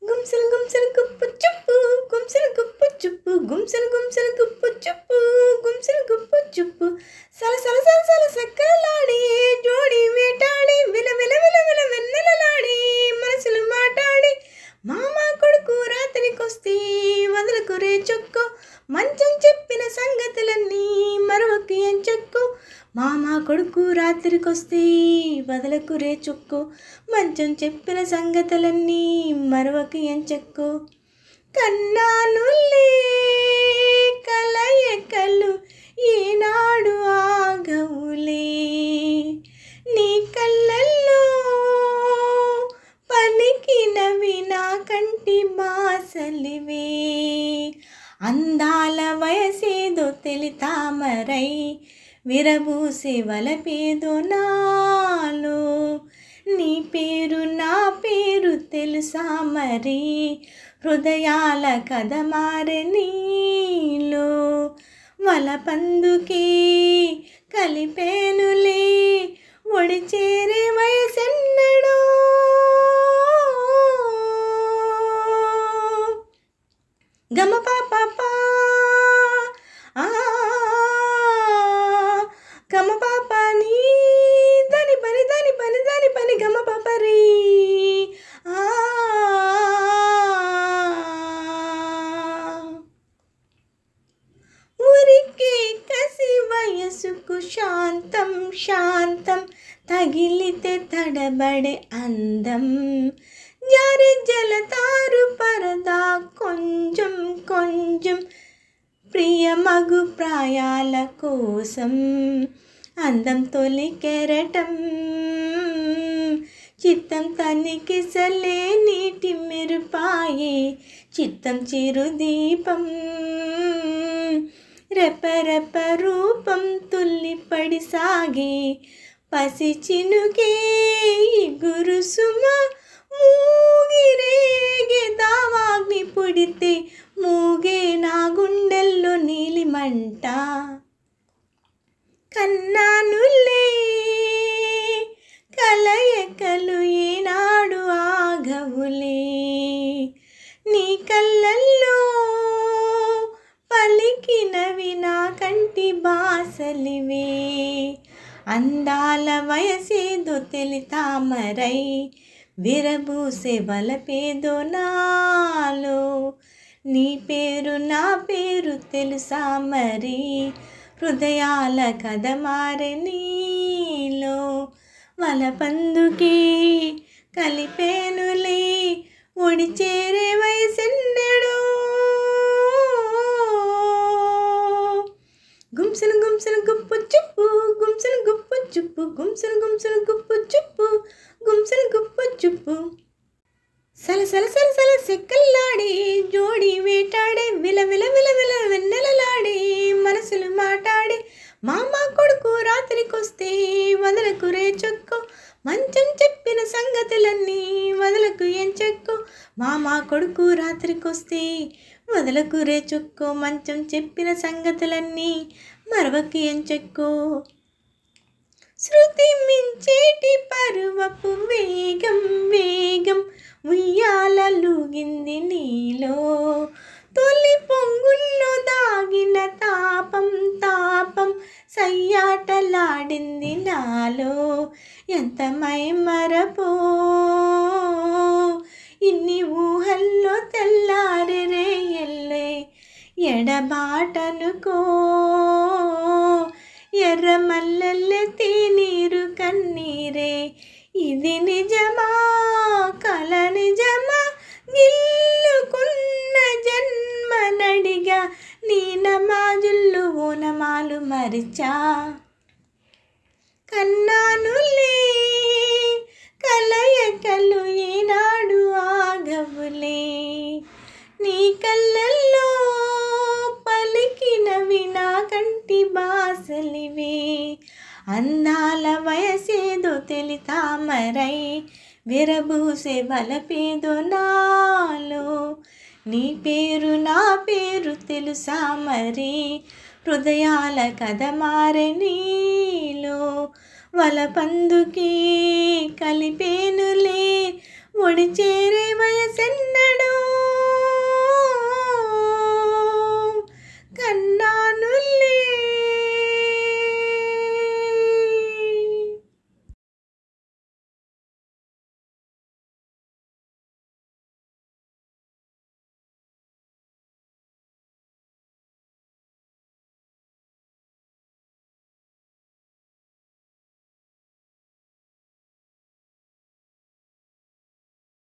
గుంసలు గుంసలు గుప్పు చుప్పు గుంసలు గుప్పు చుప్పు గుంసలు గుంసలు గుప్పు చుప్పు గుంసలు గుప్పు చుప్పు సల సల సల సల సక్కరలాడి జోడి వేటాడి విల విల విల విల వెన్నెలలాడి మనసులు మాటాడి మామ కొడుకు రాత్రికొస్తే వదలకు రే చొక్కు మంచం చెప్పిన సంగతులన్నీ మరొక ఎంచక్కు మామ కొడుకు రాత్రికొస్తే వదలకు రే చొక్కు మంచం చెప్పిన సంగతులన్నీ మరొక ఎంచక్కు కన్నానులే కలయకలు ఈనాడు ఆగవులే నీ కళ్ళల్లో పలికినవి నా కంటి బాసలివే అందాల వయసేదో తెలితామరై విరబూసే వలపేదో నాలో నీ పేరు నా పేరు తెలుసా మరి హృదయాల కథ మారే నీలో వలపందుకే కలిపేనులే ఒడి చేరే వయసెన్నడో గమ పాప గమ పాప నీ దని పని దని పని దని పని గమ పాప రీ ఊరికే కసి వయసుకు శాంతం శాంతం తగిలితే తడబడే అందం జారి జలతారు పరదా కొంచెం కొంచెం ప్రియ మగు ప్రాయాల కోసం అందం తొలి కెరటం చిత్తం తనికిసలే నీటి మెరుపాయే చిత్తం చిరుదీపం రెపరెప రూపం తుల్లిపడి సాగే పసి చినుకే గురుసుమ మూగిరేగే దావాగ్ని పుడితే మూగే నా గుండెల్లో నీలిమంట కన్నానులే కలయకలు ఏనాడు ఆగవులే నీ కళ్ళల్లో పలికినవి నా కంటి బాసలివే అందాల వయసేదో తెలితామరై విరబూసే వలపేదో నాలో నీ పేరు నా పేరు తెలుసా మరి హృదయాల కథ మారే నీలో వలపందుకే కలిపేనులే ఒడి చేరే వయసెన్నడో గుంసలు గుంసలు గుప్పు చుప్పు గుంసలు గుప్పు చుప్పు గుంసలు గుంసలు గుప్పు చుప్పు గుంసలు గుప్పు చుప్పు సల సల సల సల సెక్కల్లాడి జోడి వేటాడే విల విల విల విల వెన్నెలలాడి మనసులు మాటాడి మామ కొడుకు రాత్రికొస్తే వదలకు రే చొక్కు మంచం చెప్పిన సంగతులన్నీ వదలకు ఎంచక్కు మామ కొడుకు రాత్రికొస్తే వదలకు రే చొక్కు మంచం చెప్పిన సంగతులన్నీ మరవకి ఎంచక్కు శృతి మించేటి పరువపు వేగం వేగం ఉయ్యాలలుగింది నీలో తొలి పొంగుల్లో దాగిన తాపం తాపం సయ్యాటలాడింది నాలో ఎంత మైమరపో ఇన్ని ఊహల్లో తెల్లారి రేయల్లే ఎడబాటనుకో ఎర్ర మల్లెల్లె తీనీరు కన్నీరే ఇది నిజమా కల నిజమా గిల్లుకున్న జన్మ నడిగా నీ నమాజుల్లో ఓనమాలు మరిచా కన్నానులే కలయకలు ఈనాడు ఆగవులే నీ కళ్ళల్లో పలికినవి నా కంటి బాసలివే అందాల వయసేదో తెలితామరై విరబూసే వలపేదో నాలో నీ పేరు నా పేరు తెలుసా మరి హృదయాల కథ మారే నీలో వలపందుకి కలిపేనులే ఒడి చేరే వయసెన్నడో